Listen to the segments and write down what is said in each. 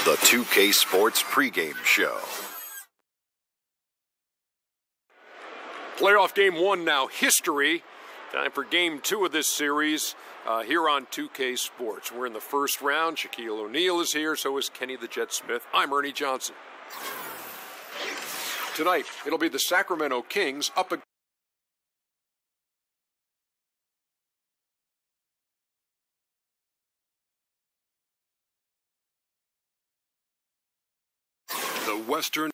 The 2K Sports pregame show. Playoff game one now, history. Time for game two of this series here on 2K Sports. We're in the first round. Shaquille O'Neal is here, so is Kenny the Jet Smith. I'm Ernie Johnson. Tonight, it'll be the Sacramento Kings up against the Western.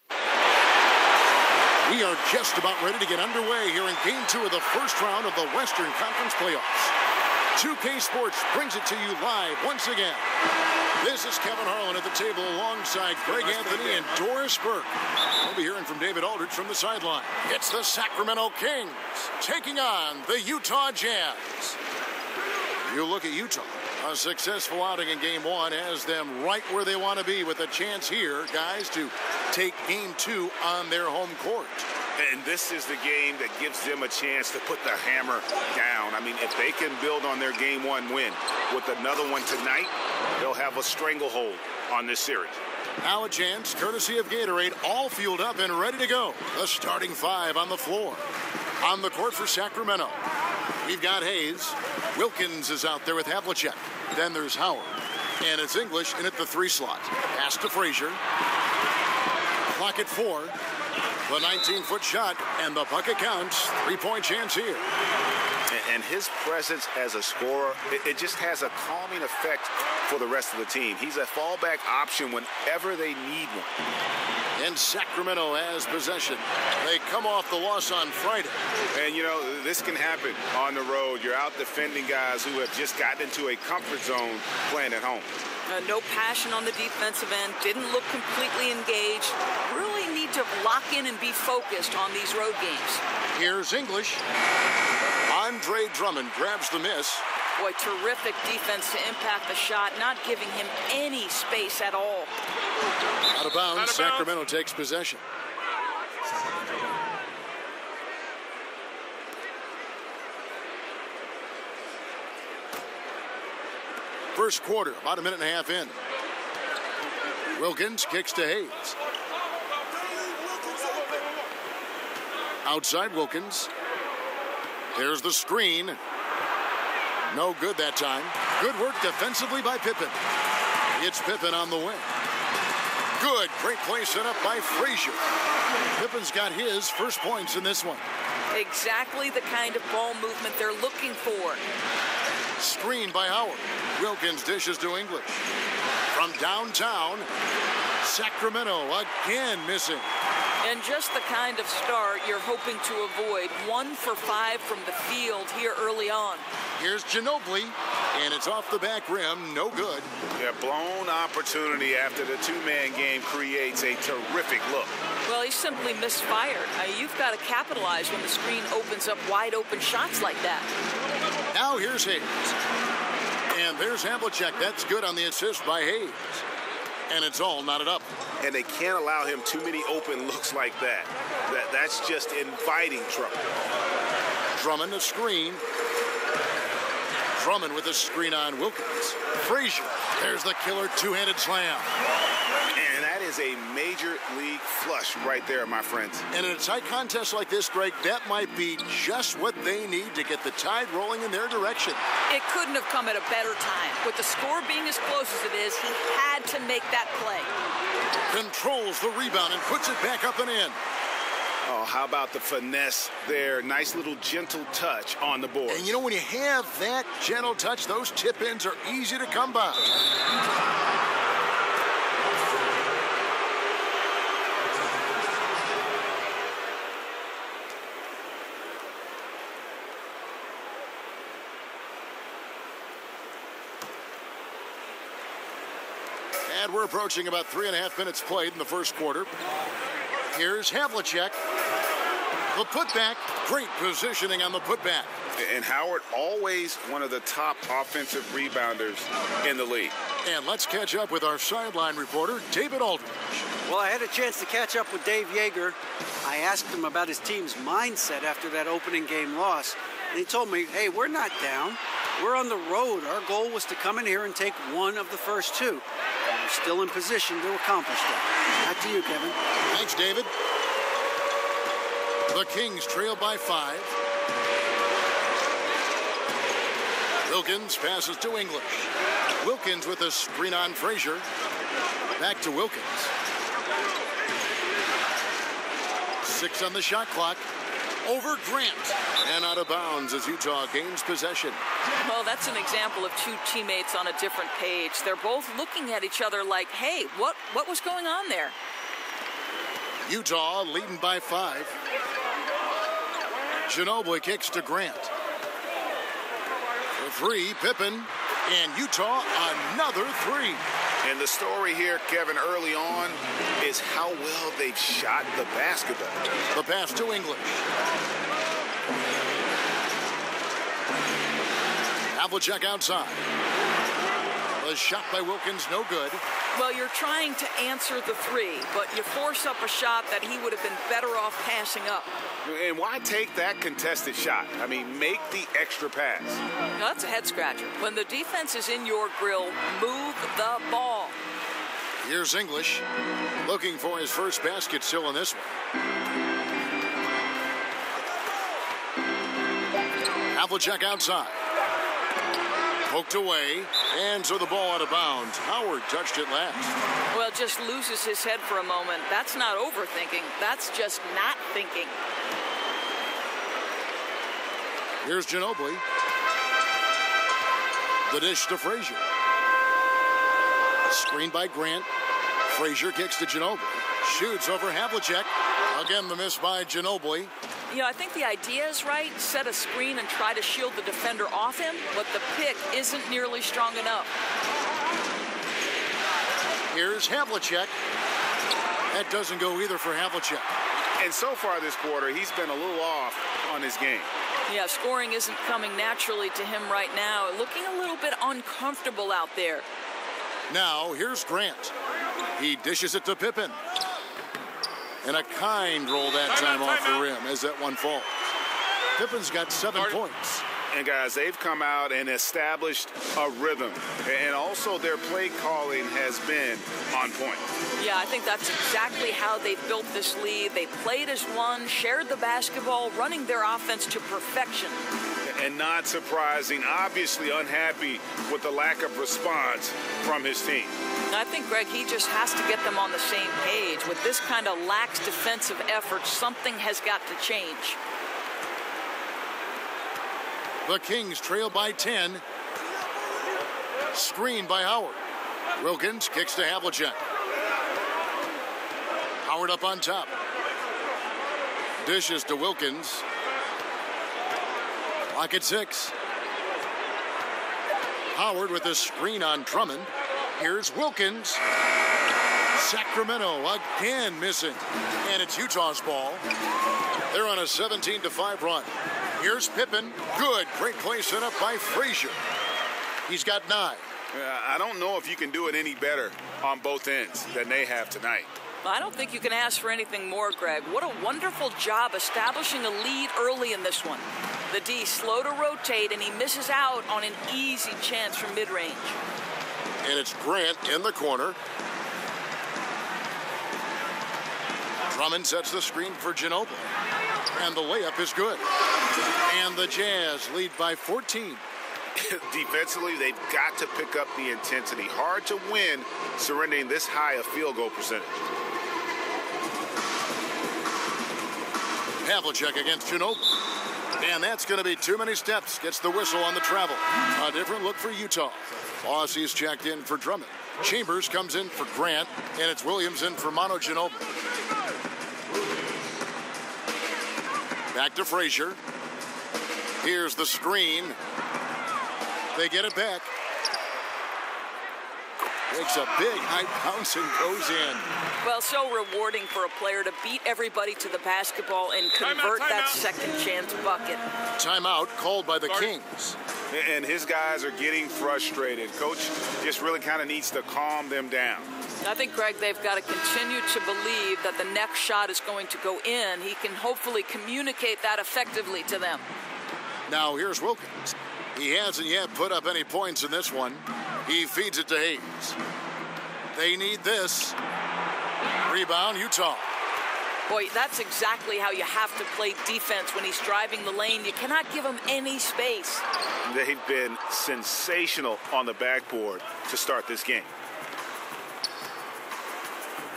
We are just about ready to get underway here in Game 2 of the first round of the Western Conference playoffs. 2K Sports brings it to you live once again. This is Kevin Harlan at the table alongside Greg Anthony and Doris Burke. We'll be hearing from David Aldridge from the sideline. It's the Sacramento Kings taking on the Utah Jazz. You look at Utah. A successful outing in Game 1 has them right where they want to be with a chance here, guys, to take Game 2 on their home court. And this is the game that gives them a chance to put the hammer down. I mean, if they can build on their Game 1 win with another one tonight, they'll have a stranglehold on this series. Now a chance, courtesy of Gatorade, all fueled up and ready to go. The starting five on the floor. On the court for Sacramento, we've got Hayes. Wilkins is out there with Havlicek. Then there's Howard. And it's English in at the 3 slot. Pass to Frazier. Clock at 4. The 19-foot shot, and the bucket counts. 3-point chance here. And his presence as a scorer, it just has a calming effect for the rest of the team. He's a fallback option whenever they need one. And Sacramento has possession. They come off the loss on Friday. And, you know, this can happen on the road. You're out defending guys who have just gotten into a comfort zone playing at home. No passion on the defensive end. Didn't look completely engaged. Really need to lock in and be focused on these road games. Here's English. Andre Drummond grabs the miss. Boy, terrific defense to impact the shot, not giving him any space at all. Out of bounds, Sacramento takes possession. First quarter, about a minute and a half in. Wilkins kicks to Hayes. Outside Wilkins. There's the screen. No good that time. Good work defensively by Pippen. It's Pippen on the wing. Good, great play set up by Frazier. Pippen's got his first points in this one. Exactly the kind of ball movement they're looking for. Screen by Howard. Wilkins dishes to English. From downtown, Sacramento again missing. And just the kind of start you're hoping to avoid. 1 for 5 from the field here early on. Here's Ginobili, and it's off the back rim, no good. Yeah, blown opportunity after the two-man game creates a terrific look. Well, he simply misfired. You've got to capitalize when the screen opens up wide open shots like that. Now here's Hayes. And there's Havlicek. That's good on the assist by Hayes. And it's all knotted up. And they can't allow him too many open looks like that. That's just inviting trouble. Drummond a screen. Drummond with a screen on Wilkins. Frazier. There's the killer two-handed slam. And that is a major league flush right there, my friends. And in a tight contest like this, Greg, that might be just what they need to get the tide rolling in their direction. It couldn't have come at a better time. With the score being as close as it is, he had to make that play. Controls the rebound and puts it back up and in. Oh, how about the finesse there? Nice little gentle touch on the board. And you know, when you have that gentle touch, those tip-ins are easy to come by. And we're approaching about 3.5 minutes played in the first quarter. Here's Havlicek. The putback. Great positioning on the putback. And Howard, always one of the top offensive rebounders in the league. And let's catch up with our sideline reporter, David Aldridge. Well, I had a chance to catch up with Dave Yeager. I asked him about his team's mindset after that opening game loss. And he told me, hey, we're not down. We're on the road. Our goal was to come in here and take one of the first two. We're still in position to accomplish that. Back to you, Kevin. Thanks, David. The Kings trail by 5. Wilkins passes to English. Wilkins with a screen on Frazier. Back to Wilkins. 6 on the shot clock. Over Grant. And out of bounds as Utah gains possession. Well, that's an example of two teammates on a different page. They're both looking at each other like, hey, what was going on there? Utah leading by 5. Ginobili kicks to Grant. For 3, Pippen. And Utah, another 3. And the story here, Kevin, early on is how well they've shot the basketball. The pass to English. Havlicek outside. The shot by Wilkins, no good. Well, you're trying to answer the 3, but you force up a shot that he would have been better off passing up. And why take that contested shot? I mean, make the extra pass. Now, that's a head scratcher. When the defense is in your grill, move the ball. Here's English looking for his first basket still in this one. Havlicek outside. Poked away, and so the ball out of bounds. Howard touched it last. Well, just loses his head for a moment. That's not overthinking. That's just not thinking. Here's Ginobili. The dish to Frazier. Screen by Grant. Frazier kicks to Ginobili. Shoots over Havlicek. Again, the miss by Ginobili. You know, I think the idea is right. Set a screen and try to shield the defender off him, but the pick isn't nearly strong enough. Here's Havlicek. That doesn't go either for Havlicek. And so far this quarter, he's been a little off on his game. Yeah, scoring isn't coming naturally to him right now. Looking a little bit uncomfortable out there. Now, here's Grant. He dishes it to Pippen. And a kind roll that time off the rim as that one falls. Pippen's got 7 points. And guys, they've come out and established a rhythm. And also their play calling has been on point. Yeah, I think that's exactly how they built this lead. They played as one, shared the basketball, running their offense to perfection. And not surprising, obviously unhappy with the lack of response from his team. I think, Greg, he just has to get them on the same page. With this kind of lax defensive effort, something has got to change. The Kings trail by 10. Screened by Howard. Wilkins kicks to Havlicek. Howard up on top. Dishes to Wilkins. Clock at 6. Howard with a screen on Drummond. Here's Wilkins. Sacramento again missing. And it's Utah's ball. They're on a 17-5 run. Here's Pippen. Good. Great play set up by Frazier. He's got 9. I don't know if you can do it any better on both ends than they have tonight. I don't think you can ask for anything more, Greg. What a wonderful job establishing a lead early in this one. The D slow to rotate, and he misses out on an easy chance from mid-range. And it's Grant in the corner. Drummond sets the screen for Ginobili. And the layup is good. And the Jazz lead by 14. Defensively, they've got to pick up the intensity. Hard to win surrendering this high a field goal percentage. Havlicek against Ginobili. And that's going to be too many steps. Gets the whistle on the travel. A different look for Utah. Aussie's checked in for Drummond. Chambers comes in for Grant. And it's Williams in for Manu Ginobili. Back to Frazier. Here's the screen. They get it back. Takes a big high bounce and goes in. Well, so rewarding for a player to beat everybody to the basketball and convert that second chance bucket. Timeout called by the Kings. And his guys are getting frustrated. Coach just really kind of needs to calm them down. I think, Greg, they've got to continue to believe that the next shot is going to go in. He can hopefully communicate that effectively to them. Now here's Wilkins. He hasn't yet put up any points in this one. He feeds it to Hayes. They need this. Rebound, Utah. Boy, that's exactly how you have to play defense when he's driving the lane. You cannot give him any space. They've been sensational on the backboard to start this game.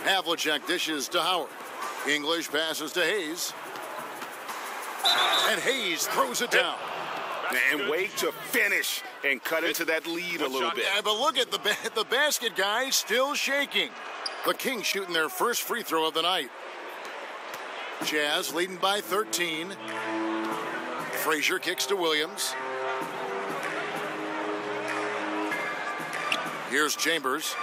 Havlicek dishes to Howard. English passes to Hayes. And Hayes throws it down. And wait to finish and cut into that lead a little bit. Yeah, but look at the basket guy still shaking. The Kings shooting their first free throw of the night. Jazz leading by 13. Frazier kicks to Williams. Here's Chambers.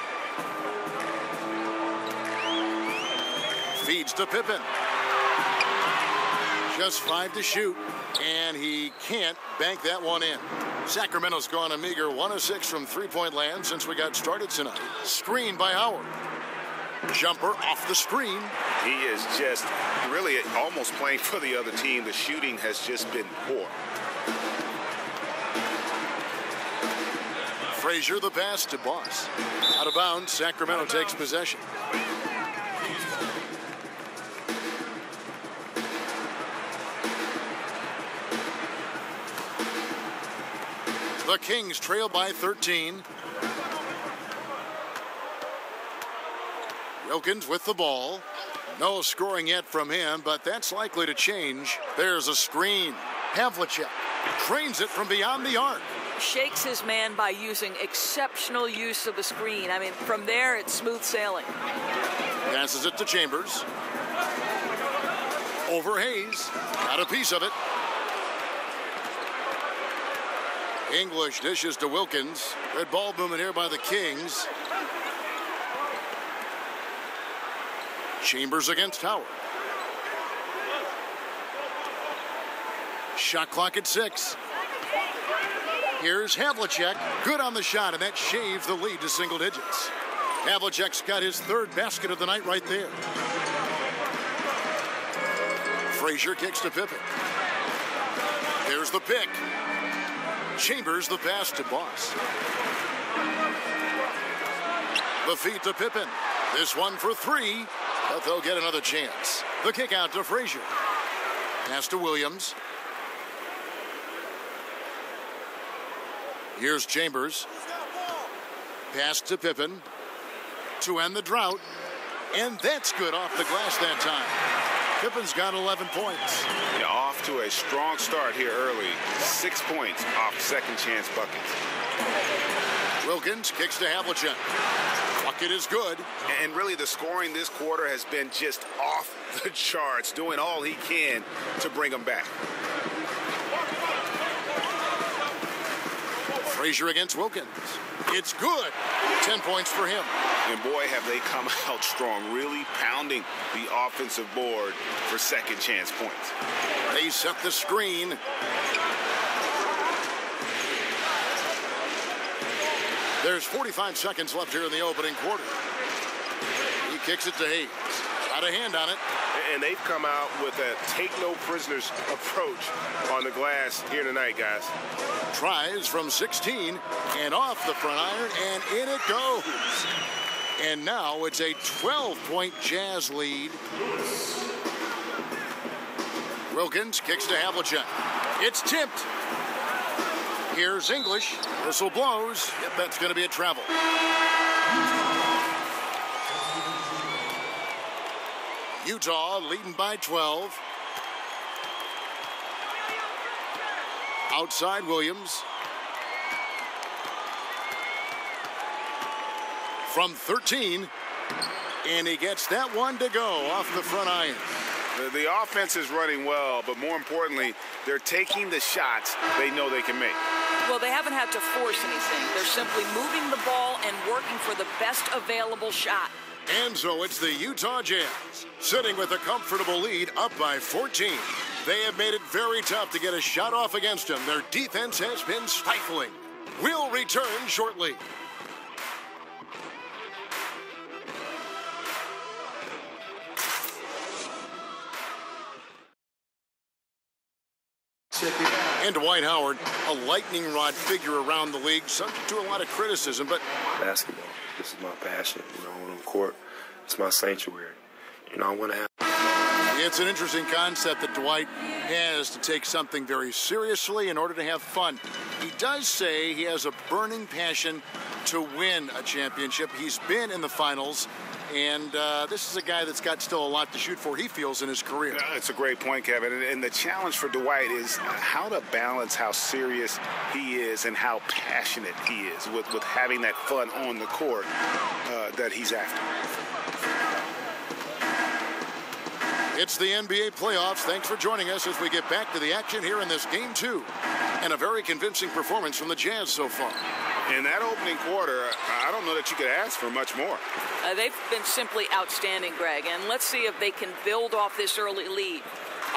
Feeds to Pippen. Just 5 to shoot, and he can't bank that one in. Sacramento's gone a meager 1 of 6 from three-point land since we got started tonight. Screen by Howard. Jumper off the screen. He is just really almost playing for the other team. The shooting has just been poor. Frazier the pass to Boss. Out of bounds, Sacramento takes possession. The Kings trail by 13. Wilkins with the ball. No scoring yet from him, but that's likely to change. There's a screen. Havlicek trains it from beyond the arc. Shakes his man by using exceptional use of the screen. I mean, from there, it's smooth sailing. Passes it to Chambers. Over Hayes. Got a piece of it. English dishes to Wilkins. Red ball movement here by the Kings. Chambers against Howard. Shot clock at 6. Here's Havlicek. Good on the shot, and that shaves the lead to single digits. Havlicek's got his third basket of the night right there. Frazier kicks to Pippen. There's the pick. Chambers the pass to Boss. The feed to Pippen. This one for 3, but they'll get another chance. The kick out to Frazier. Pass to Williams. Here's Chambers. Pass to Pippen to end the drought. And that's good off the glass that time. Pippen's got 11 points. Yeah, off to a strong start here early. 6 points off second chance buckets. Wilkins kicks to Havlicek. Bucket is good. And really the scoring this quarter has been just off the charts, doing all he can to bring them back. Frazier against Wilkins. It's good. 10 points for him. And boy, have they come out strong, really pounding the offensive board for second chance points. They set the screen. There's 45 seconds left here in the opening quarter. He kicks it to Hayes. Got a hand on it. And they've come out with a take-no-prisoners approach on the glass here tonight, guys. Tries from 16 and off the front iron, and in it goes. And now it's a 12-point Jazz lead. Wilkins kicks to Havlicek. It's tipped. Here's English. Whistle blows. Yep, that's going to be a travel. Utah leading by 12. Outside Williams. From 13. And he gets that one to go off the front iron. The offense is running well, but more importantly, they're taking the shots they know they can make. Well, they haven't had to force anything. They're simply moving the ball and working for the best available shot. And so it's the Utah Jazz, sitting with a comfortable lead up by 14. They have made it very tough to get a shot off against them. Their defense has been stifling. We'll return shortly. And Dwight Howard, a lightning rod figure around the league, subject to a lot of criticism, but basketball, this is my passion, on the court. It's my sanctuary. I want to have. It's an interesting concept that Dwight has to take something very seriously in order to have fun. He does say he has a burning passion to win a championship. He's been in the finals, and this is a guy that's got still a lot to shoot for, he feels, in his career. It's a great point, Kevin. And the challenge for Dwight is how to balance how serious he is and how passionate he is with having that fun on the court that he's after. It's the NBA playoffs. Thanks for joining us as we get back to the action here in this Game 2. And a very convincing performance from the Jazz so far. In that opening quarter, I don't know that you could ask for much more. They've been simply outstanding, Greg. And let's see if they can build off this early lead.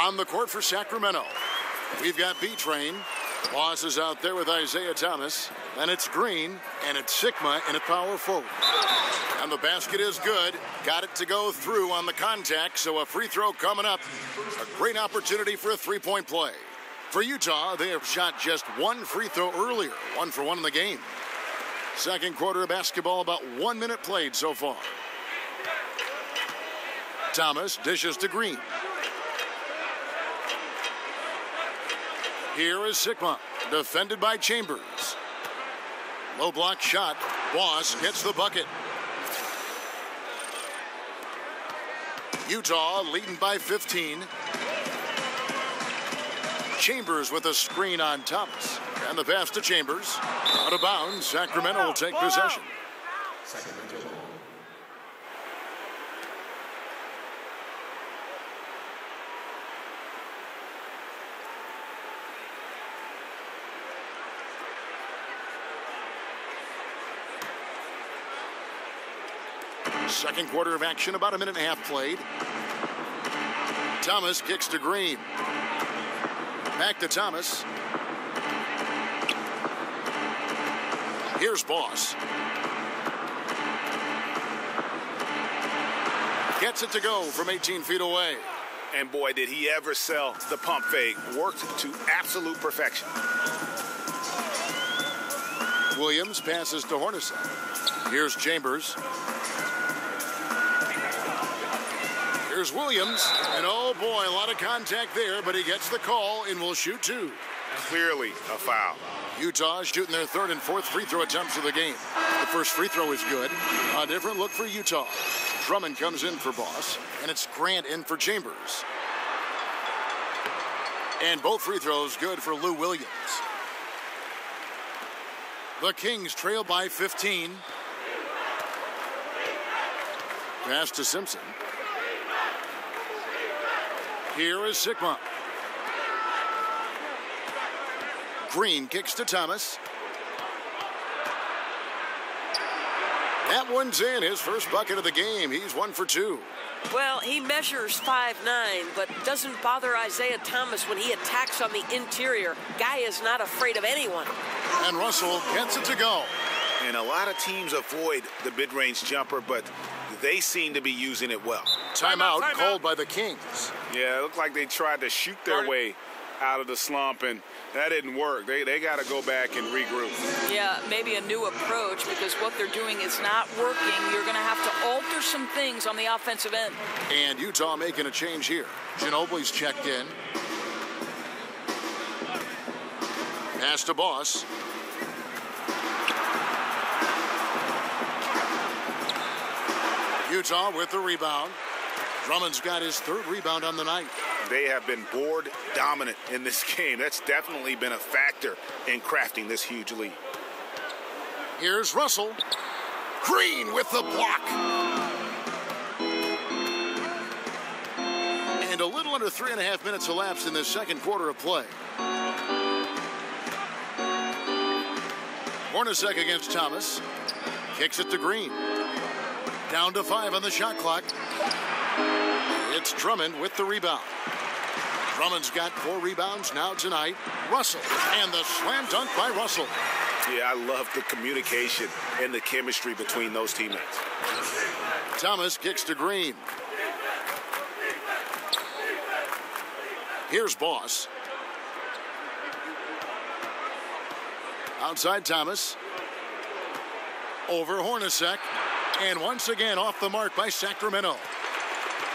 On the court for Sacramento, we've got B-Train. Boss is out there with Isaiah Thomas. Then it's Green, and it's Sigma in a power forward. And the basket is good. Got it to go through on the contact, so a free throw coming up. A great opportunity for a three-point play. For Utah, they have shot just one free throw earlier, 1 for 1 in the game. Second quarter of basketball, about 1 minute played so far. Thomas dishes to Green. Here is Sigma, defended by Chambers. Low block shot. Boss gets the bucket. Utah leading by 15. Chambers with a screen on Thomas. And the pass to Chambers. Out of bounds, Sacramento will take possession. Second quarter of action, about a minute and a half played. Thomas kicks to Green. Back to Thomas. Here's Boss. Gets it to go from 18 feet away. And boy, did he ever sell the pump fake. Worked to absolute perfection. Williams passes to Hornacek. Here's Chambers. Here's Williams, and oh boy, a lot of contact there, but he gets the call and will shoot two. Clearly a foul. Utah shooting their third and fourth free throw attempts of the game. The first free throw is good. A different look for Utah. Drummond comes in for Boss, and it's Grant in for Chambers. And both free throws good for Lou Williams. The Kings trail by 15. Pass to Simpson. Here is Sigma. Green kicks to Thomas. That one's in, his first bucket of the game. He's 1 for 2. Well, he measures 5'9", but doesn't bother Isaiah Thomas when he attacks on the interior. Guy is not afraid of anyone. And Russell gets it to go. And a lot of teams avoid the mid-range jumper, but they seem to be using it well. Timeout called by the Kings. Yeah, it looked like they tried to shoot their way out of the slump, and that didn't work. They got to go back and regroup. Yeah, maybe a new approach, because what they're doing is not working. You're going to have to alter some things on the offensive end. And Utah making a change here. Ginobili's checked in. Pass to Boss. Utah with the rebound. Drummond's got his third rebound on the night. They have been board dominant in this game. That's definitely been a factor in crafting this huge lead. Here's Russell. Green with the block. And a little under 3.5 minutes elapsed in this second quarter of play. Hornacek against Thomas. Kicks it to Green. Down to 5 on the shot clock. It's Drummond with the rebound. Drummond's got 4 rebounds now tonight. Russell, and the slam dunk by Russell. Yeah, I love the communication and the chemistry between those teammates. Thomas kicks to Green. Here's Boss. Outside Thomas. Over Hornacek. And once again off the mark by Sacramento.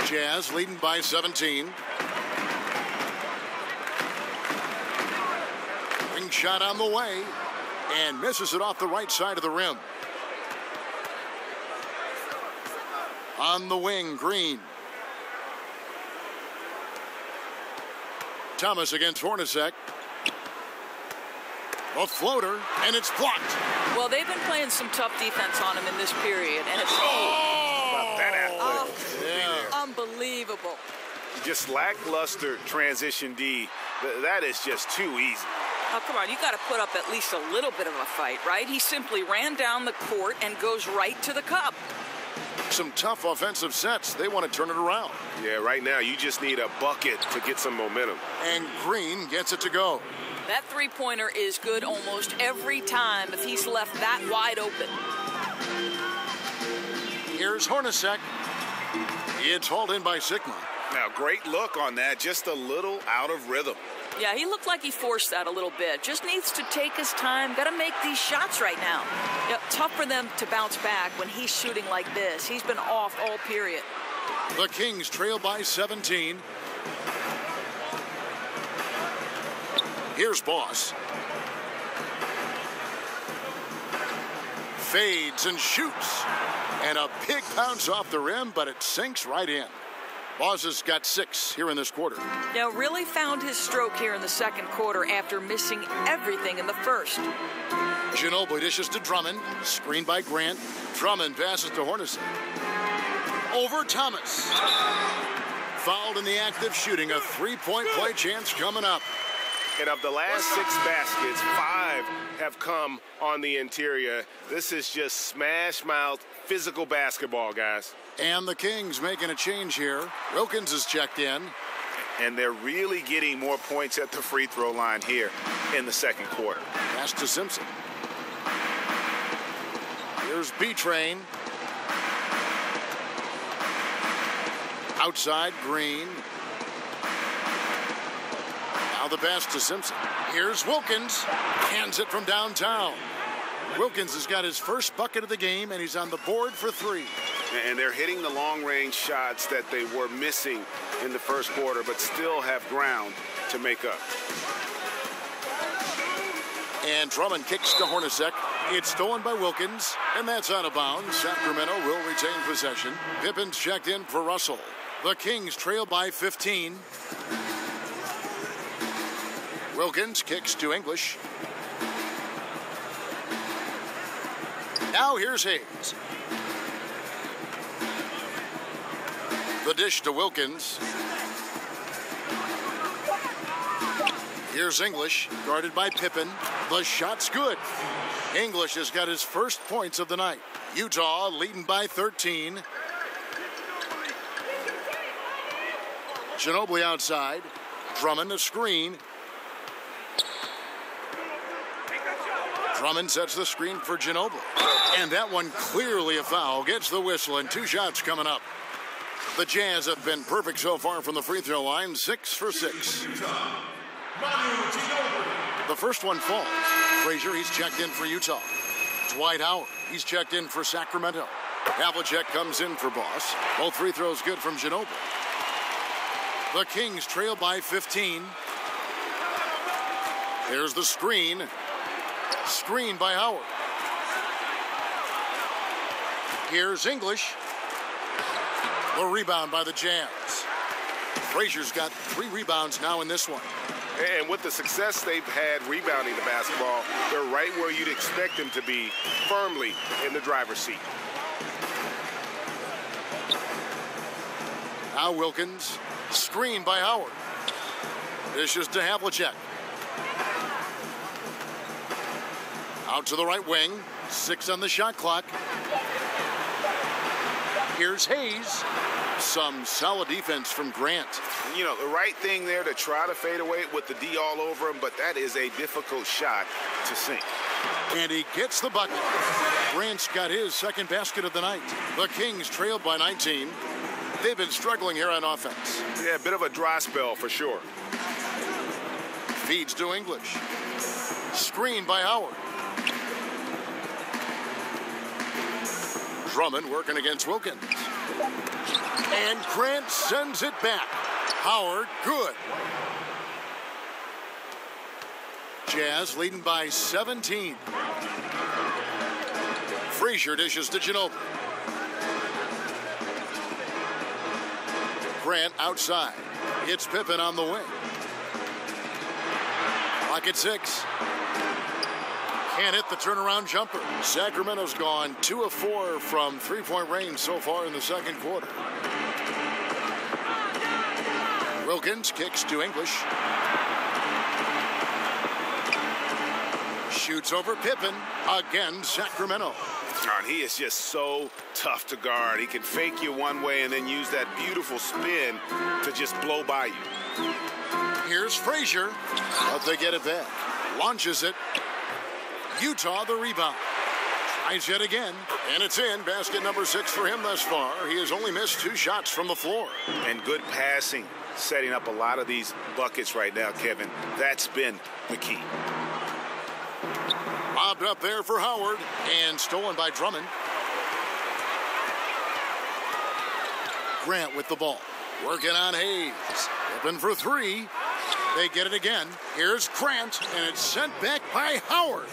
Jazz leading by 17. Ring shot on the way. And misses it off the right side of the rim. On the wing, Green. Thomas against Hornacek. A floater, and it's blocked. Well, they've been playing some tough defense on him in this period, and it's unbelievable. Just lackluster transition D. That is just too easy. Oh, come on, you got to put up at least a little bit of a fight, right? He simply ran down the court and goes right to the cup. Some tough offensive sets. They want to turn it around. Yeah, right now you just need a bucket to get some momentum. And Green gets it to go. That three-pointer is good almost every time if he's left that wide open. Here's Hornacek. It's hauled in by Sigma. Now, great look on that. Just a little out of rhythm. Yeah, he looked like he forced that a little bit. Just needs to take his time. Got to make these shots right now. Yep, tough for them to bounce back when he's shooting like this. He's been off all period. The Kings trail by 17. Here's Boss. Fades and shoots. And a big bounce off the rim, but it sinks right in. Boss has got 6 here in this quarter. Now really found his stroke here in the second quarter after missing everything in the first. Ginobili dishes to Drummond. Screened by Grant. Drummond passes to Hornacek. Over Thomas. Fouled in the act of shooting. A three-point play chance coming up. And of the last 6 baskets, 5 have come on the interior. This is just smash-mouth physical basketball, guys. And the Kings making a change here. Wilkins is checked in. And they're really getting more points at the free throw line here in the second quarter. Pass to Simpson. Here's B-Train. Outside, Green. Now the pass to Simpson. Here's Wilkins. Hands it from downtown. Wilkins has got his first bucket of the game, and he's on the board for 3. And they're hitting the long-range shots that they were missing in the first quarter, but still have ground to make up. And Drummond kicks to Hornacek. It's stolen by Wilkins, and that's out of bounds. Sacramento will retain possession. Pippen's checked in for Russell. The Kings trail by 15. Wilkins kicks to English. Now here's Hayes. The dish to Wilkins. Here's English, guarded by Pippen. The shot's good. English has got his first points of the night. Utah leading by 13. Ginobili outside. Drummond a screen. Drummond sets the screen for Ginobili. And that one clearly a foul. Gets the whistle, and 2 shots coming up. The Jazz have been perfect so far from the free throw line. 6 for 6. The first one falls. Frazier, he's checked in for Utah. Dwight Howard, he's checked in for Sacramento. Havlicek comes in for Boss. Both free throws good from Ginobili. The Kings trail by 15. There's the screen. Screen by Howard. Here's English. The rebound by the Jazz. Frazier's got 3 rebounds now in this one. And with the success they've had rebounding the basketball, they're right where you'd expect them to be, firmly in the driver's seat. Now Wilkins. Screen by Howard. Dishes to Havlicek. Out to the right wing. 6 on the shot clock. Here's Hayes. Some solid defense from Grant. You know, the right thing there to try to fade away with the D all over him, but that is a difficult shot to sink. And he gets the bucket. Grant's got his second basket of the night. The Kings trailed by 19. They've been struggling here on offense. Yeah, a bit of a dry spell for sure. Feeds to English. Screen by Howard. Drummond working against Wilkins. And Grant sends it back. Howard, good. Jazz leading by 17. Frazier dishes to Ginobili. Grant outside. It's Pippen on the wing. Clock at 6. Can't hit the turnaround jumper. Sacramento's gone 2 of 4 from three-point range so far in the second quarter. Wilkins kicks to English. Shoots over Pippen. Again, Sacramento. And he is just so tough to guard. He can fake you one way and then use that beautiful spin to just blow by you. Here's Frazier, but they get it back. Launches it. Utah the rebound. Tries yet again, and it's in. Basket number 6 for him thus far. He has only missed 2 shots from the floor. And good passing, setting up a lot of these buckets right now, Kevin. That's been the key. Lobbed up there for Howard, and stolen by Drummond. Grant with the ball. Working on Hayes. Open for 3. They get it again. Here's Grant, and it's sent back by Howard.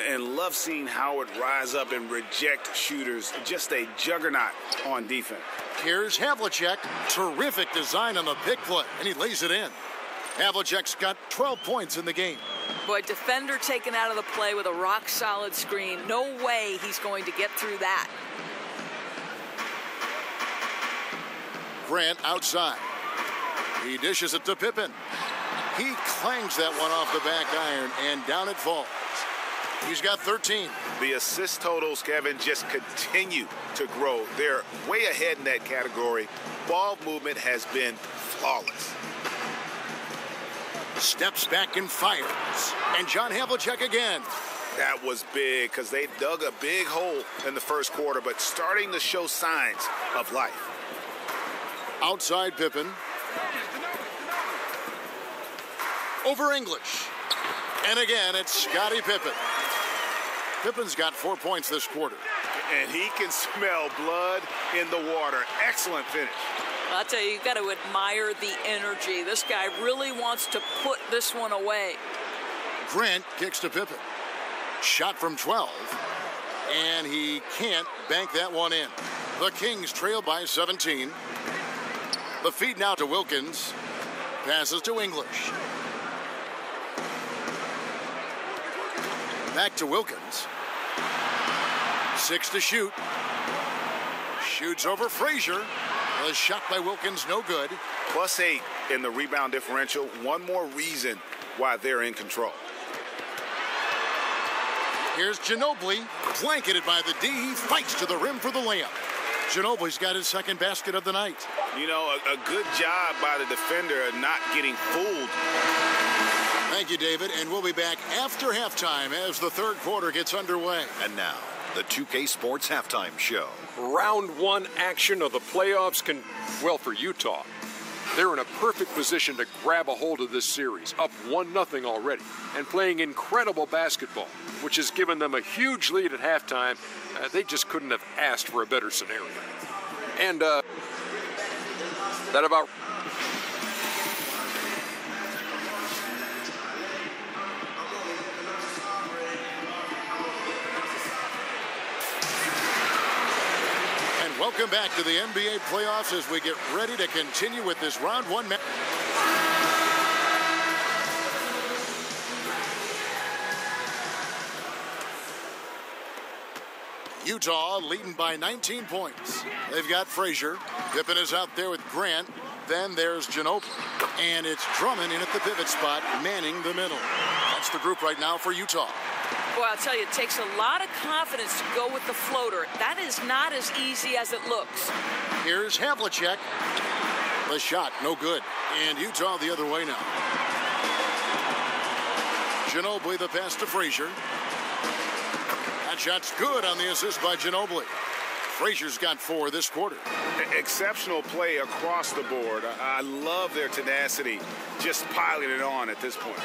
And love seeing Howard rise up and reject shooters. Just a juggernaut on defense. Here's Havlicek. Terrific design on the pick play, and he lays it in. Havlicek's got 12 points in the game. Boy, defender taken out of the play with a rock-solid screen. No way he's going to get through that. Grant outside. He dishes it to Pippen. He clangs that one off the back iron, and down it falls. He's got 13. The assist totals, Kevin, just continue to grow. They're way ahead in that category. Ball movement has been flawless. Steps back and fires. And John Havlicek again. That was big because they dug a big hole in the first quarter, but starting to show signs of life. Outside Pippen. Over English. And again, it's Scottie Pippen. Pippen's got 4 points this quarter. And he can smell blood in the water. Excellent finish. I'll tell you, you've got to admire the energy. This guy really wants to put this one away. Grant kicks to Pippen. Shot from 12. And he can't bank that one in. The Kings trail by 17. The feed now to Wilkins. Passes to English. Back to Wilkins. 6 to shoot. Shoots over Frazier. The shot by Wilkins, no good. +8 in the rebound differential. One more reason why they're in control. Here's Ginobili, blanketed by the D. He fights to the rim for the layup. Ginobili's got his second basket of the night. You know, a good job by the defender of not getting fooled. Thank you, David, and we'll be back after halftime as the third quarter gets underway. And now, the 2K Sports Halftime Show. Round 1 action of the playoffs for Utah. They're in a perfect position to grab a hold of this series, up 1-0 already, and playing incredible basketball, which has given them a huge lead at halftime. They just couldn't have asked for a better scenario. And that about... Welcome back to the NBA playoffs as we get ready to continue with this round 1 match. Utah leading by 19 points. They've got Frazier. Pippen is out there with Grant. Then there's Ginobili. And it's Drummond in at the pivot spot, manning the middle. That's the group right now for Utah. Boy, I'll tell you, it takes a lot of confidence to go with the floater. That is not as easy as it looks. Here's Havlicek. The shot, no good. And Utah the other way now. Ginobili, the pass to Frazier. That shot's good on the assist by Ginobili. Frazier's got 4 this quarter. Exceptional play across the board. I love their tenacity, just piling it on at this point.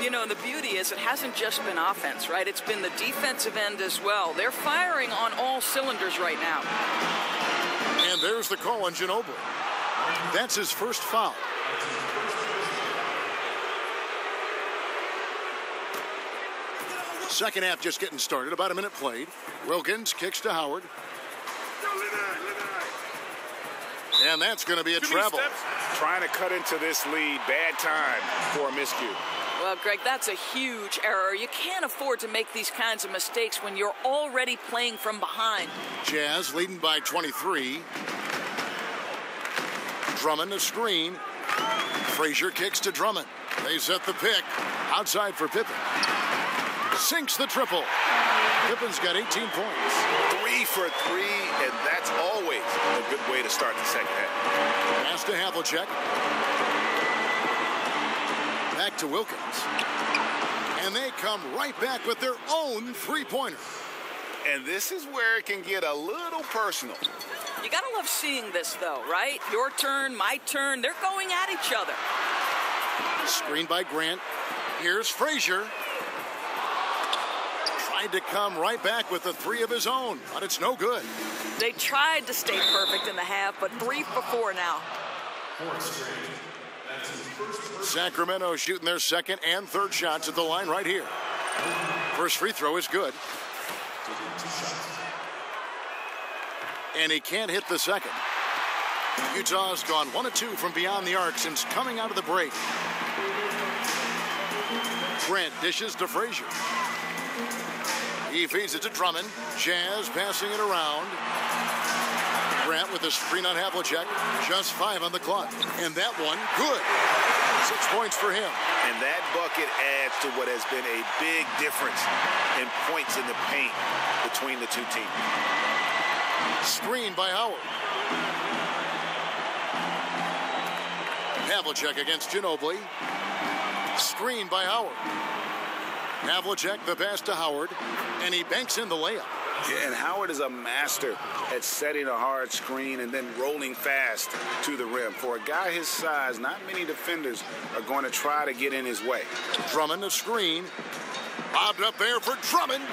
You know, the beauty is it hasn't just been offense, right? It's been the defensive end as well. They're firing on all cylinders right now. And there's the call on Ginobili. That's his first foul. Second half just getting started. About a minute played. Wilkins kicks to Howard. And that's going to be a travel. Trying to cut into this lead. Bad time for a miscue. Well, Greg, that's a huge error. You can't afford to make these kinds of mistakes when you're already playing from behind. Jazz leading by 23. Drummond a screen. Frazier kicks to Drummond. They set the pick. Outside for Pippen. Sinks the triple. Pippen's got 18 points. 3 for 3, and that's always a good way to start the second half. Pass to Havlicek. Back to Wilkins. And they come right back with their own three-pointer. And this is where it can get a little personal. You gotta love seeing this, though, right? Your turn, my turn. They're going at each other. Screen by Grant. Here's Frazier. Tried to come right back with the 3 of his own, but it's no good. They tried to stay perfect in the half, but 3 for 4 now. Sacramento shooting their second and third shots at the line right here. First free throw is good. And he can't hit the second. Utah's gone 1 of 2 from beyond the arc since coming out of the break. Grant dishes to Frazier. He feeds it to Drummond. Jazz passing it around. Grant with a screen on Havlicek. Just 5 on the clock. And that one, good. 6 points for him. And that bucket adds to what has been a big difference in points in the paint between the two teams. Screen by Howard. Havlicek against Ginobili. Screen by Howard. Havlicek, the pass to Howard, and he banks in the layup. Yeah, and Howard is a master at setting a hard screen and then rolling fast to the rim. For a guy his size, not many defenders are going to try to get in his way. Drummond a screen. Bobbed up there for Drummond.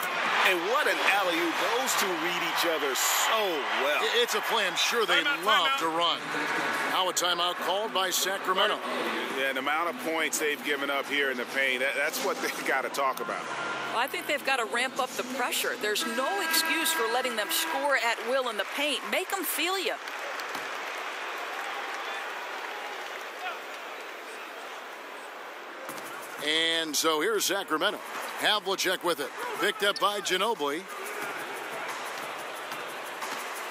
And what an alley-oop. Those two read each other so well. It's a play I'm sure they love to run. Now a timeout called by Sacramento. Yeah, the amount of points they've given up here in the paint, that's what they've got to talk about. Well, I think they've got to ramp up the pressure. There's no excuse for letting them score at will in the paint. Make them feel you. And so here's Sacramento. Havlicek with it. Picked up by Ginobili.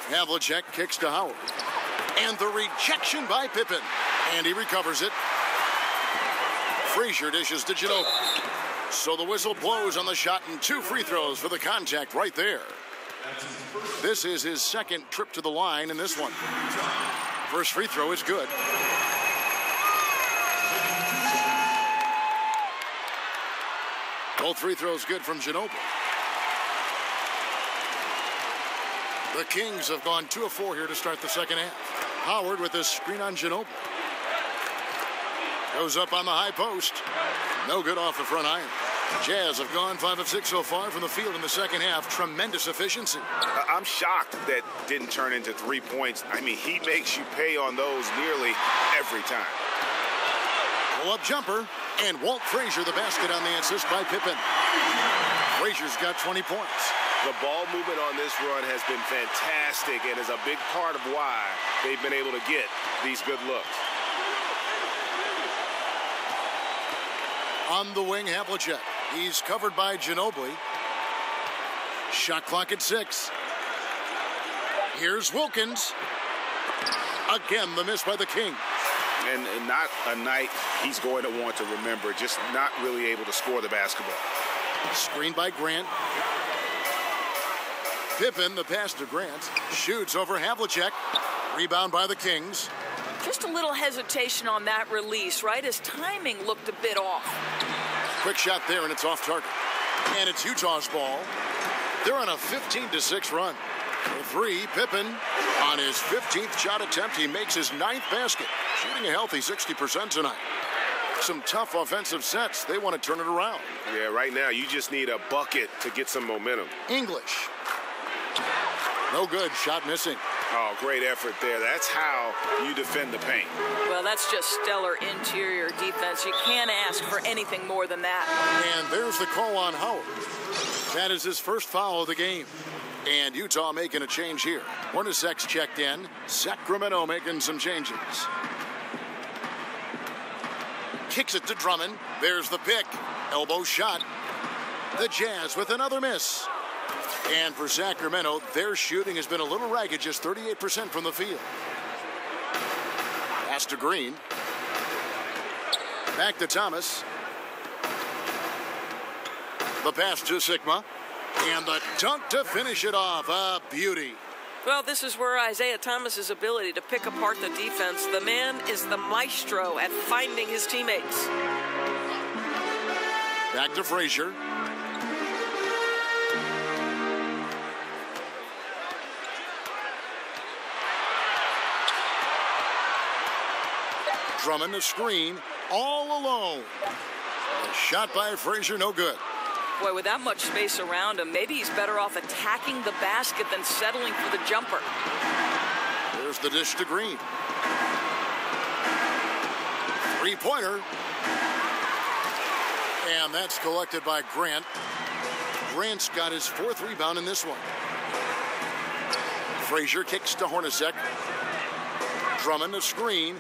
Havlicek kicks to Howard. And the rejection by Pippen. And he recovers it. Frazier dishes to Ginobili. So the whistle blows on the shot and 2 free throws for the contact right there. This is his second trip to the line in this one. First free throw is good. Both free throws good from Ginobili. The Kings have gone 2 of 4 here to start the second half. Howard with a screen on Ginobili. Goes up on the high post. No good off the front iron. Jazz have gone 5 of 6 so far from the field in the second half. Tremendous efficiency. I'm shocked that didn't turn into 3 points. I mean, he makes you pay on those nearly every time. Pull-up jumper. And Walt Frazier the basket on the assist by Pippen. Frazier's got 20 points. The ball movement on this run has been fantastic and is a big part of why they've been able to get these good looks. On the wing, Havlicek. He's covered by Ginobili. Shot clock at 6. Here's Wilkins. Again, the miss by the King. And not a night he's going to want to remember, just not really able to score the basketball. Screen by Grant. Pippen, the pass to Grant. Shoots over Havlicek. Rebound by the Kings. Just a little hesitation on that release, right? His timing looked a bit off. Quick shot there, and it's off target. And it's Utah's ball. They're on a 15-6 run. For three, Pippen. On his 15th shot attempt, he makes his 9th basket. Shooting a healthy 60% tonight. Some tough offensive sets. They want to turn it around. Yeah, right now you just need a bucket to get some momentum. English. No good. Shot missing. Oh, great effort there. That's how you defend the paint. Well, that's just stellar interior defense. You can't ask for anything more than that. And there's the call on Howard. That is his first foul of the game. And Utah making a change here. Hornacek's checked in. Sacramento making some changes. Kicks it to Drummond. There's the pick. Elbow shot. The Jazz with another miss. And for Sacramento, their shooting has been a little ragged, just 38% from the field. Pass to Green. Back to Thomas. The pass to Sigma. And the dunk to finish it off. A beauty. Well, this is where Isaiah Thomas's ability to pick apart the defense. The man is the maestro at finding his teammates. Back to Frazier. Drummond, a screen, all alone. A shot by Frazier, no good. Boy, with that much space around him, maybe he's better off attacking the basket than settling for the jumper. There's the dish to Green. Three-pointer. And that's collected by Grant. Grant's got his 4th rebound in this one. Frazier kicks to Hornacek. Drummond, a screen.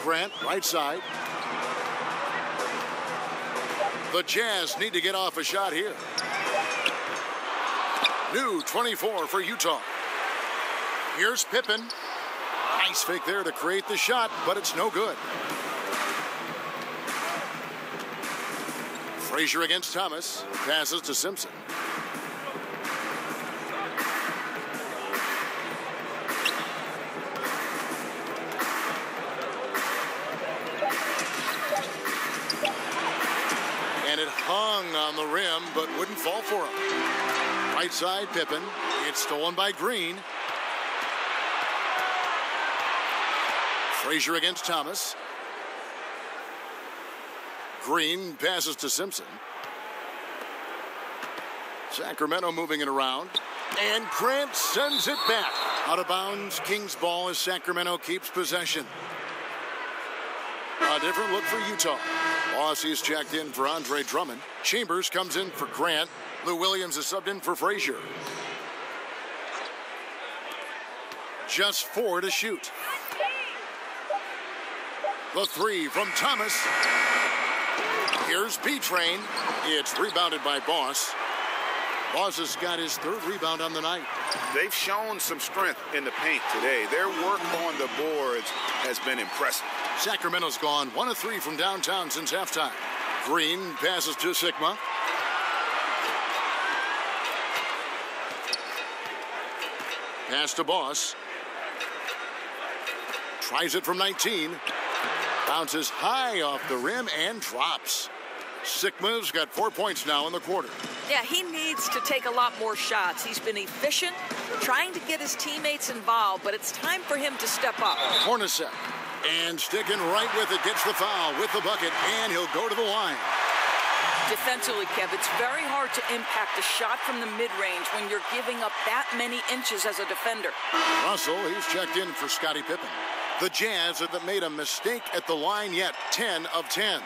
Grant, right side. The Jazz need to get off a shot here. New 24 for Utah. Here's Pippen. Nice fake there to create the shot, but it's no good. Frazier against Thomas. Passes to Simpson. And it hung on the rim, but wouldn't fall for him. Right side, Pippen. It's stolen by Green. Frazier against Thomas. Green passes to Simpson. Sacramento moving it around. And Grant sends it back. Out of bounds, Kings ball as Sacramento keeps possession. A different look for Utah. Bossie's checked in for Andre Drummond. Chambers comes in for Grant. Lou Williams is subbed in for Frazier. Just 4 to shoot. The 3 from Thomas. Here's P-Train. It's rebounded by Boss. Boss has got his 3rd rebound on the night. They've shown some strength in the paint today. Their work on the boards has been impressive. Sacramento's gone 1 of 3 from downtown since halftime. Green passes to Sigma. Pass to Boss. Tries it from 19. Bounces high off the rim and drops. Sigma's got 4 points now in the quarter. Yeah, he needs to take a lot more shots. He's been efficient, trying to get his teammates involved, but it's time for him to step up. Hornacek. And sticking right with it, gets the foul with the bucket, and he'll go to the line. Defensively, Kev, it's very hard to impact a shot from the mid-range when you're giving up that many inches as a defender. Russell, he's checked in for Scottie Pippen. The Jazz haven't made a mistake at the line yet, 10 of 10.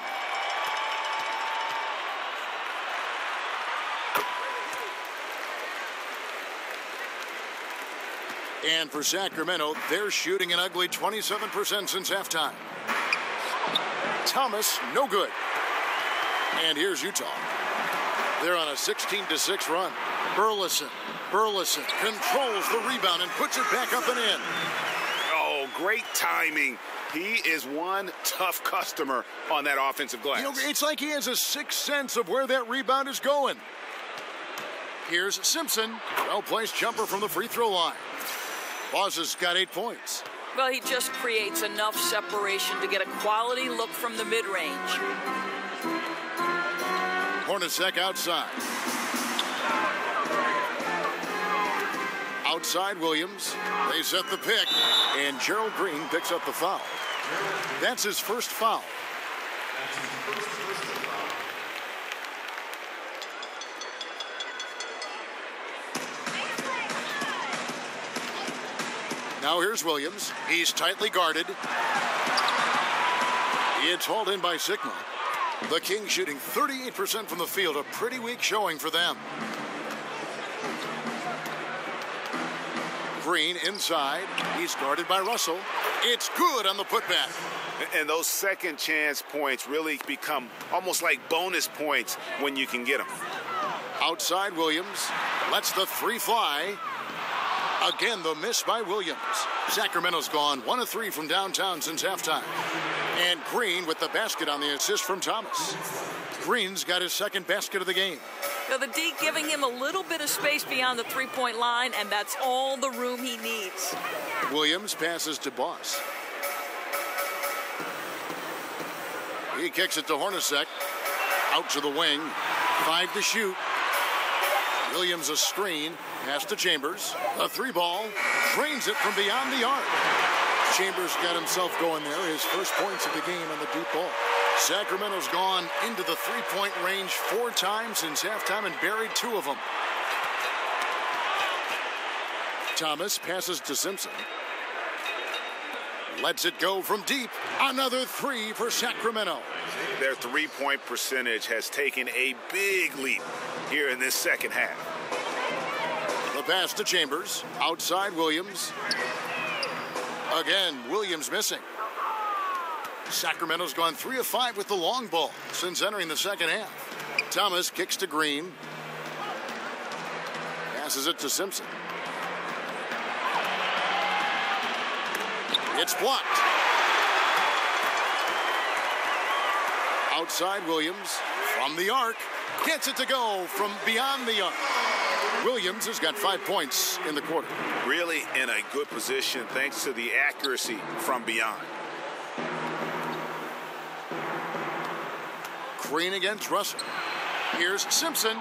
And for Sacramento, they're shooting an ugly 27% since halftime. Thomas, no good. And here's Utah. They're on a 16-6 run. Burleson controls the rebound and puts it back up and in. Oh, great timing. He is one tough customer on that offensive glass. You know, it's like he has a sixth sense of where that rebound is going. Here's Simpson. Well-placed jumper from the free throw line. Boss has got 8 points. Well, he just creates enough separation to get a quality look from the mid-range. Hornacek outside. Outside Williams. They set the pick, and Gerald Green picks up the foul. That's his first foul. Now here's Williams. He's tightly guarded. It's hauled in by Sigma. The Kings shooting 38% from the field. A pretty weak showing for them. Green inside. He's guarded by Russell. It's good on the putback. And those second chance points really become almost like bonus points when you can get them. Outside Williams. Lets the three fly. Again, the miss by Williams. Sacramento's gone 1 of 3 from downtown since halftime. And Green with the basket on the assist from Thomas. Green's got his second basket of the game. Now the D giving him a little bit of space beyond the three-point line, and that's all the room he needs. Williams passes to Boss. He kicks it to Hornacek. Out to the wing. 5 to shoot. Williams a screen. Pass to Chambers. A 3-ball. Drains it from beyond the arc. Chambers got himself going there. His first points of the game on the deep ball. Sacramento's gone into the three-point range 4 times since halftime and buried 2 of them. Thomas passes to Simpson. Lets it go from deep. Another 3 for Sacramento. Their three-point percentage has taken a big leap here in this second half. The pass to Chambers. Outside Williams. Again, Williams missing. Sacramento's gone 3 of 5 with the long ball since entering the second half. Thomas kicks to Green. Passes it to Simpson. It's blocked. Outside Williams from the arc. Gets it to go from beyond the arc. Williams has got 5 points in the quarter. Really in a good position thanks to the accuracy from beyond. Green against Russell. Here's Simpson.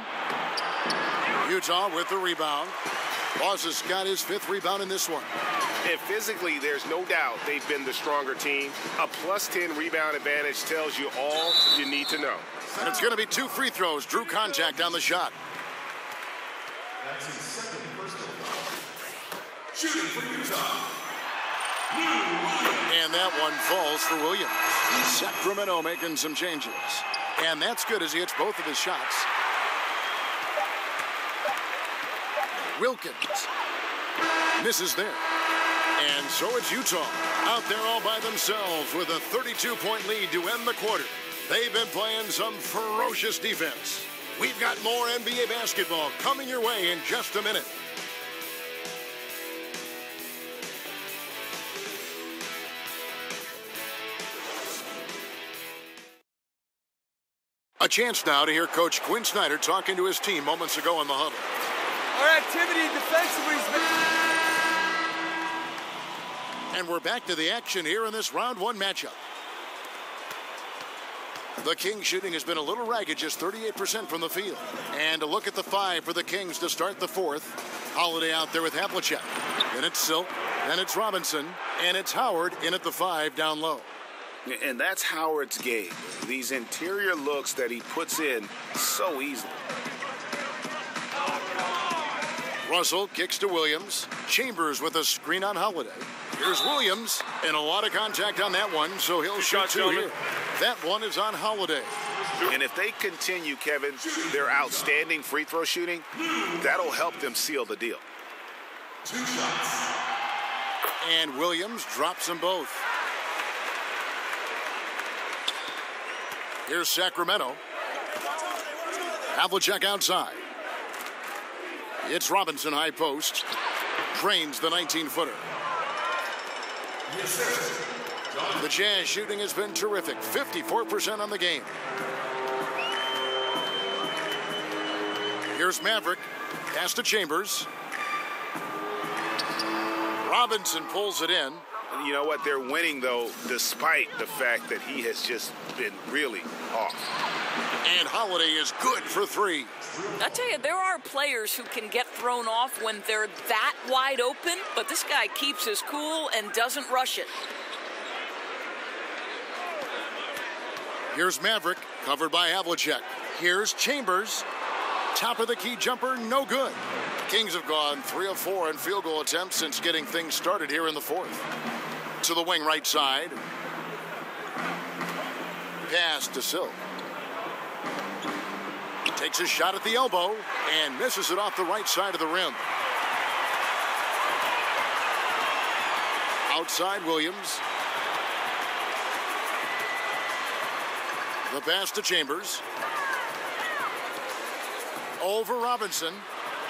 Utah with the rebound. Boss has got his 5th rebound in this one. And physically, there's no doubt they've been the stronger team. A +10 rebound advantage tells you all you need to know. And it's going to be 2 free throws. Drew contact on the shot. Shooting for Utah. And that one falls for Williams. Sacramento making some changes. And that's good as he hits both of his shots. Wilkins misses there. And so it's Utah out there all by themselves with a 32-point lead to end the quarter. They've been playing some ferocious defense. We've got more NBA basketball coming your way in just a minute. A chance now to hear Coach Quinn Snyder talking to his team moments ago in the huddle. Our activity defensively has been... And we're back to the action here in this round 1 matchup. The Kings shooting has been a little ragged, just 38% from the field. And a look at the 5 for the Kings to start the 4th. Holiday out there with Havlicek. Then it's Silk, then it's Robinson, and it's Howard in at the 5 down low. And that's Howard's game. These interior looks that he puts in so easily. Russell kicks to Williams. Chambers with a screen on Holiday. Here's Williams, and a lot of contact on that one, so he'll shoot 2 here. That one is on Holiday. And if they continue, Kevin, their outstanding free throw shooting, that'll help them seal the deal. 2 shots. And Williams drops them both. Here's Sacramento. Havlicek outside. It's Robinson high post. Drains the 19-footer. The Jazz shooting has been terrific. 54% on the game. Here's Maverick. Pass to Chambers. Robinson pulls it in. You know what? They're winning, though, despite the fact that he has just been really off. And Holiday is good for 3. I tell you, there are players who can get thrown off when they're that wide open, but this guy keeps his cool and doesn't rush it. Here's Maverick, covered by Havlicek. Here's Chambers. Top of the key jumper, no good. Kings have gone 3 of 4 in field goal attempts since getting things started here in the 4th. To the wing right side. Pass to Silk. Takes a shot at the elbow and misses it off the right side of the rim. Outside Williams. The pass to Chambers. Over Robinson.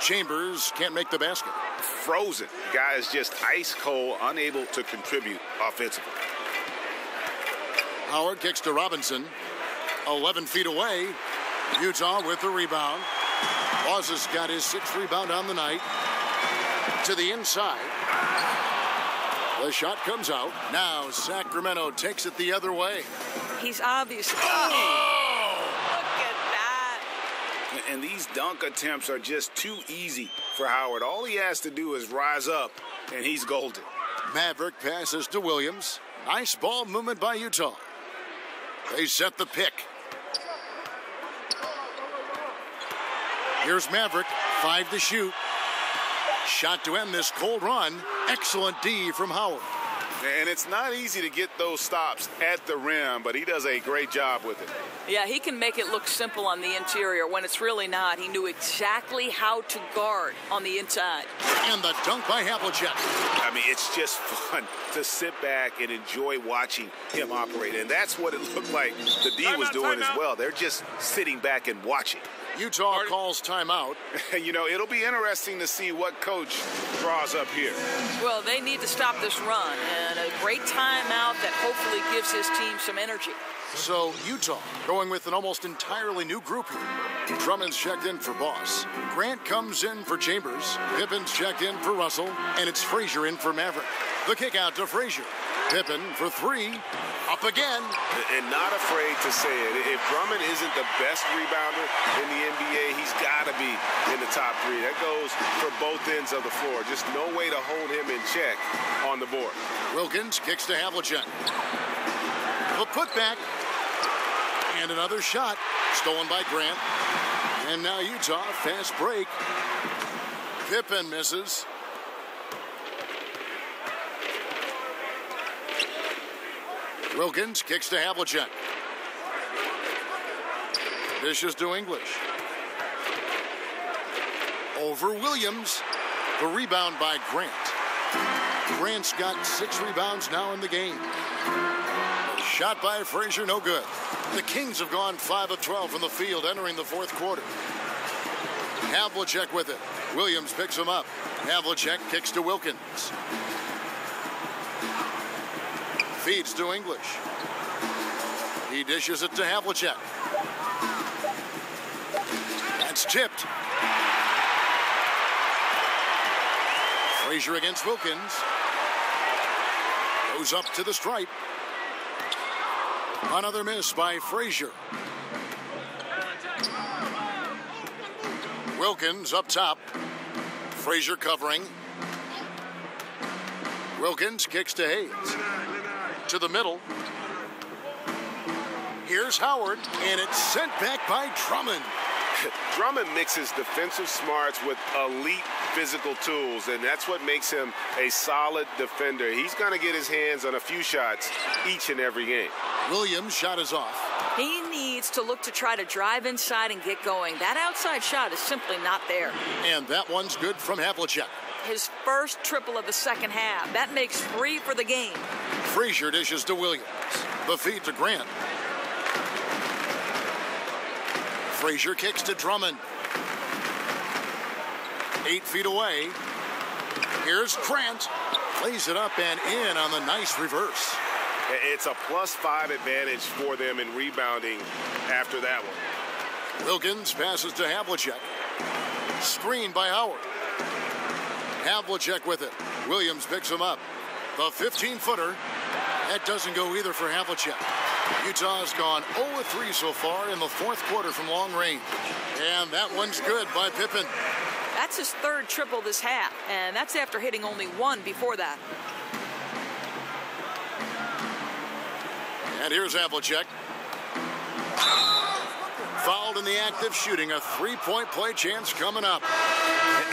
Chambers can't make the basket. Frozen. Guy is just ice cold, unable to contribute offensively. Howard kicks to Robinson. 11 feet away. Utah with the rebound. Bosas got his 6th rebound on the night. To the inside. The shot comes out. Now Sacramento takes it the other way. He's obviously... And these dunk attempts are just too easy for Howard. All he has to do is rise up, and he's golden. Maverick passes to Williams. Nice ball movement by Utah. They set the pick. Here's Maverick, 5 to shoot. Shot to end this cold run. Excellent D from Howard. And it's not easy to get those stops at the rim, but he does a great job with it. Yeah, he can make it look simple on the interior when it's really not. He knew exactly how to guard on the inside. And the dunk by Havlicek. I mean, it's just fun to sit back and enjoy watching him operate. And that's what it looked like the D was doing as well. They're just sitting back and watching. Utah calls timeout. You know, it'll be interesting to see what coach draws up here. Well, they need to stop this run, and a great timeout that hopefully gives his team some energy. So Utah going with an almost entirely new group here. Drummond's checked in for Boss. Grant comes in for Chambers. Pippen's checked in for Russell. And it's Frazier in for Maverick. The kick out to Frazier. Pippen for 3. Up again. And not afraid to say it. If Drummond isn't the best rebounder in the NBA, he's got to be in the top 3. That goes for both ends of the floor. Just no way to hold him in check on the board. Wilkins kicks to Havlicek. The putback. And another shot stolen by Grant. And now Utah, fast break. Pippen misses. Wilkins kicks to Havlicek. Dishes to English. Over Williams. The rebound by Grant. Grant's got 6 rebounds now in the game. Shot by Frazier, no good. The Kings have gone 5 of 12 from the field entering the 4th quarter. Havlicek with it. Williams picks him up. Havlicek kicks to Wilkins. Feeds to English. He dishes it to Havlicek. That's tipped. Frazier against Wilkins. Goes up to the stripe. Another miss by Frazier. Wilkins up top. Frazier covering. Wilkins kicks to Hayes. To the middle. Here's Howard, and it's sent back by Drummond. Drummond mixes defensive smarts with elite physical tools, and that's what makes him a solid defender. He's going to get his hands on a few shots each and every game. Williams' shot is off. He needs to look to try to drive inside and get going. That outside shot is simply not there. And that one's good from Havlicek. His first triple of the second half. That makes 3 for the game. Frazier dishes to Williams. The feed to Grant. Frazier kicks to Drummond. 8 feet away. Here's Grant. Plays it up and in on the nice reverse. It's a +5 advantage for them in rebounding after that one. Wilkins passes to Havlicek. Screen by Howard. Havlicek with it. Williams picks him up. The 15-footer. That doesn't go either for Havlicek. Utah's gone 0-3 so far in the fourth quarter from long range. And that one's good by Pippen. That's his third triple this half, and that's after hitting only one before that. And here's Havlicek. Fouled in the act of shooting. A three-point play chance coming up.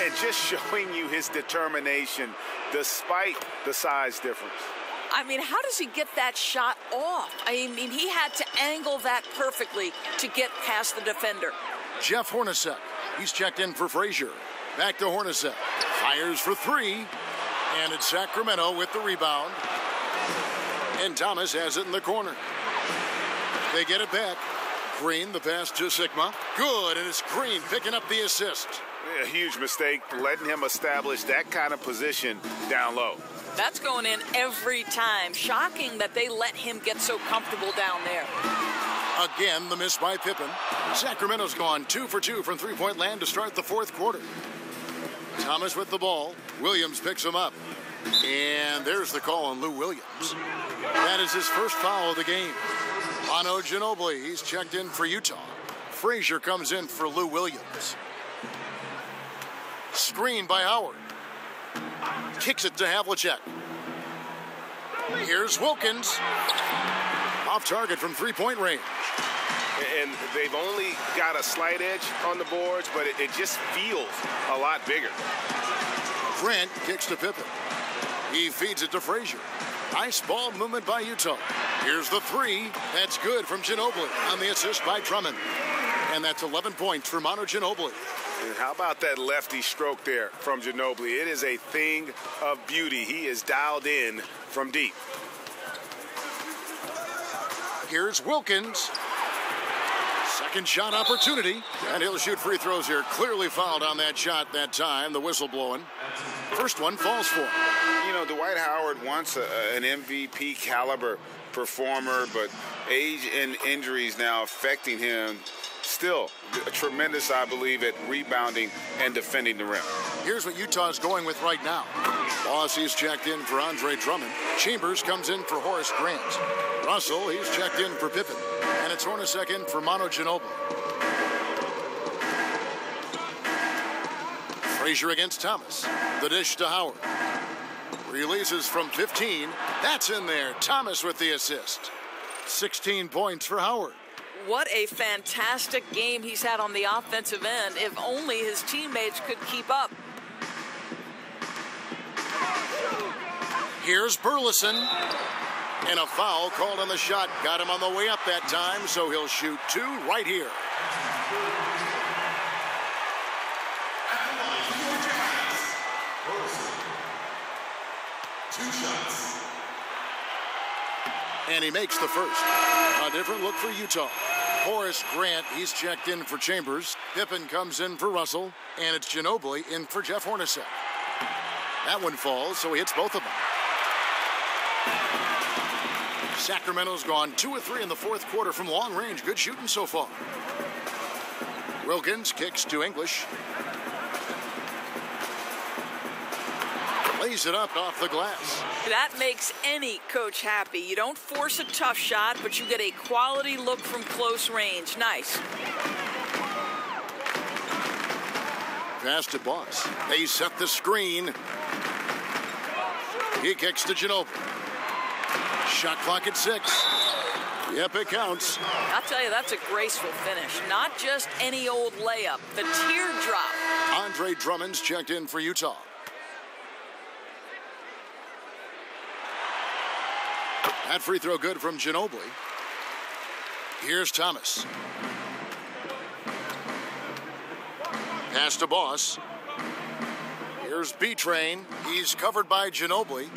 And just showing you his determination despite the size difference. I mean, how does he get that shot off? I mean, he had to angle that perfectly to get past the defender. Jeff Hornacek. He's checked in for Frazier. Back to Hornacek. Fires for three. And it's Sacramento with the rebound. And Thomas has it in the corner. They get it back. Green, the pass to Sigma. Good, and it's Green picking up the assist. A huge mistake, letting him establish that kind of position down low. That's going in every time. Shocking that they let him get so comfortable down there. Again, the miss by Pippen. Sacramento's gone 2 for 2 from three-point land to start the fourth quarter. Thomas with the ball. Williams picks him up. And there's the call on Lou Williams. That is his first foul of the game. Manu Ginobili, he's checked in for Utah. Frazier comes in for Lou Williams. Screen by Howard. Kicks it to Havlicek. Here's Wilkins. Off target from three-point range. And they've only got a slight edge on the boards, but it just feels a lot bigger. Grant kicks to Pippen. He feeds it to Frazier. Nice ball movement by Utah. Here's the three. That's good from Ginobili on the assist by Drummond. And that's 11 points for Manu Ginobili. And how about that lefty stroke there from Ginobili? It is a thing of beauty. He is dialed in from deep. Here's Wilkins. Second shot opportunity. And he'll shoot free throws here. Clearly fouled on that shot that time. The whistle blowing. First one falls for him. You know, Dwight Howard wants an MVP caliber performer, but age and injuries now affecting him. Still, tremendous, I believe, at rebounding and defending the rim. Here's what Utah's going with right now. Bossie's checked in for Andre Drummond. Chambers comes in for Horace Grant. Russell, he's checked in for Pippen. And it's Hornacek in for Manu Ginobili. Frazier against Thomas. The dish to Howard. Releases from 15. That's in there. Thomas with the assist. 16 points for Howard. What a fantastic game he's had on the offensive end. If only his teammates could keep up. Here's Burleson. And a foul called on the shot. Got him on the way up that time, so he'll shoot two right here. Two shots. And he makes the first. A different look for Utah. Horace Grant, he's checked in for Chambers. Pippen comes in for Russell. And it's Ginobili in for Jeff Hornacek. That one falls, so he hits both of them. Sacramento's gone 2 of 3 in the fourth quarter from long range. Good shooting so far. Wilkins kicks to English. Lays it up off the glass. That makes any coach happy. You don't force a tough shot, but you get a quality look from close range. Nice. Pass to Boss. They set the screen. He kicks to Ginobili. Shot clock at 6. Yep, it counts. I'll tell you, that's a graceful finish. Not just any old layup. The teardrop. Andre Drummond's checked in for Utah. That free throw good from Ginobili. Here's Thomas. Pass to Boss. Here's B-Train. He's covered by Ginobili.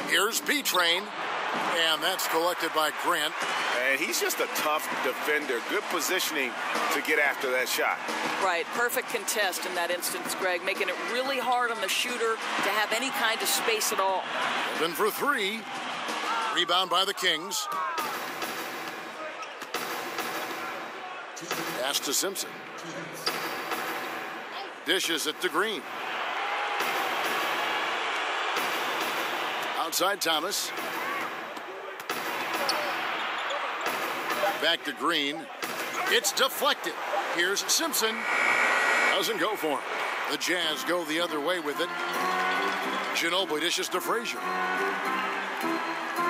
Here's B-Train. And that's collected by Grant. And he's just a tough defender. Good positioning to get after that shot. Right. Perfect contest in that instance, Greg. Making it really hard on the shooter to have any kind of space at all. Then for 3. Rebound by the Kings. Pass to Simpson. Dishes it to Green. Outside Thomas. Back to Green. It's deflected. Here's Simpson. Doesn't go for him. The Jazz go the other way with it. Ginobili dishes to Frazier.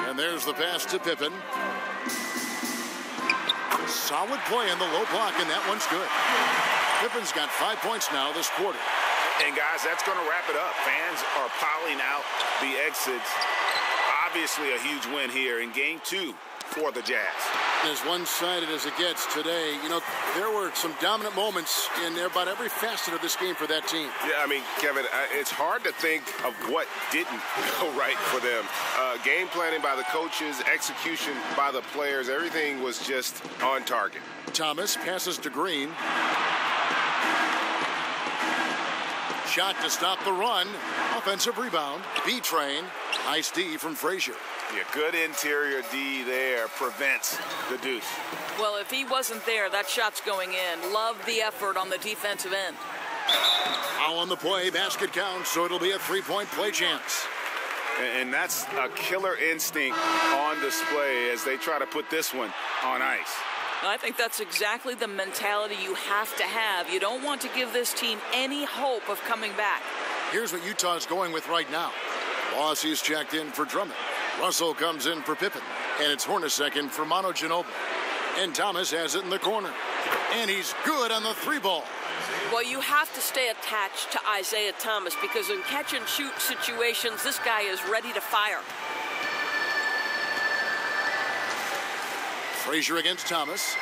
And there's the pass to Pippen. Solid play in the low block, and that one's good. Pippen's got 5 points now this quarter. And guys, that's going to wrap it up. Fans are piling out the exits. Obviously a huge win here in game 2 for the Jazz. As one-sided as it gets today, you know, there were some dominant moments in about every facet of this game for that team. Yeah, I mean, Kevin, it's hard to think of what didn't go right for them. Game planning by the coaches, execution by the players, everything was just on target. Thomas passes to Green. Shot to stop the run. Offensive rebound. B-Train. Nice D from Frazier. Yeah, good interior D there prevents the deuce. Well, if he wasn't there, that shot's going in. Love the effort on the defensive end. Foul on the play. Basket counts, so it'll be a 3-point play chance. And that's a killer instinct on display as they try to put this one on ice. I think that's exactly the mentality you have to have. You don't want to give this team any hope of coming back. Here's what Utah's going with right now. Lossie's checked in for Drummond. Russell comes in for Pippen. And it's Hornacek for Manu Ginobili. And Thomas has it in the corner. And he's good on the 3-ball. Well, you have to stay attached to Isaiah Thomas because in catch-and-shoot situations, this guy is ready to fire. Frazier against Thomas.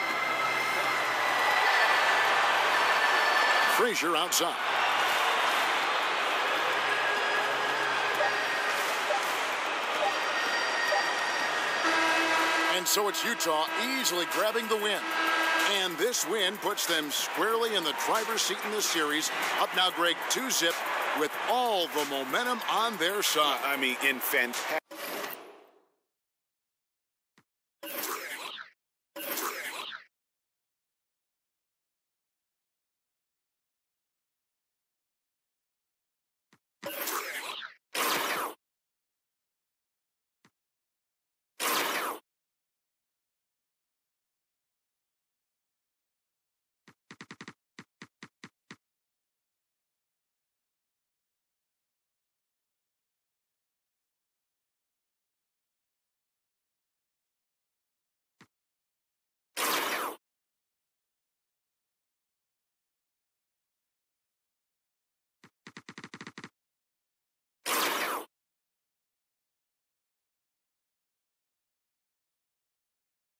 Frazier outside. And so it's Utah easily grabbing the win. And this win puts them squarely in the driver's seat in this series. Up now, Greg, 2-zip with all the momentum on their side. I mean, in fantastic.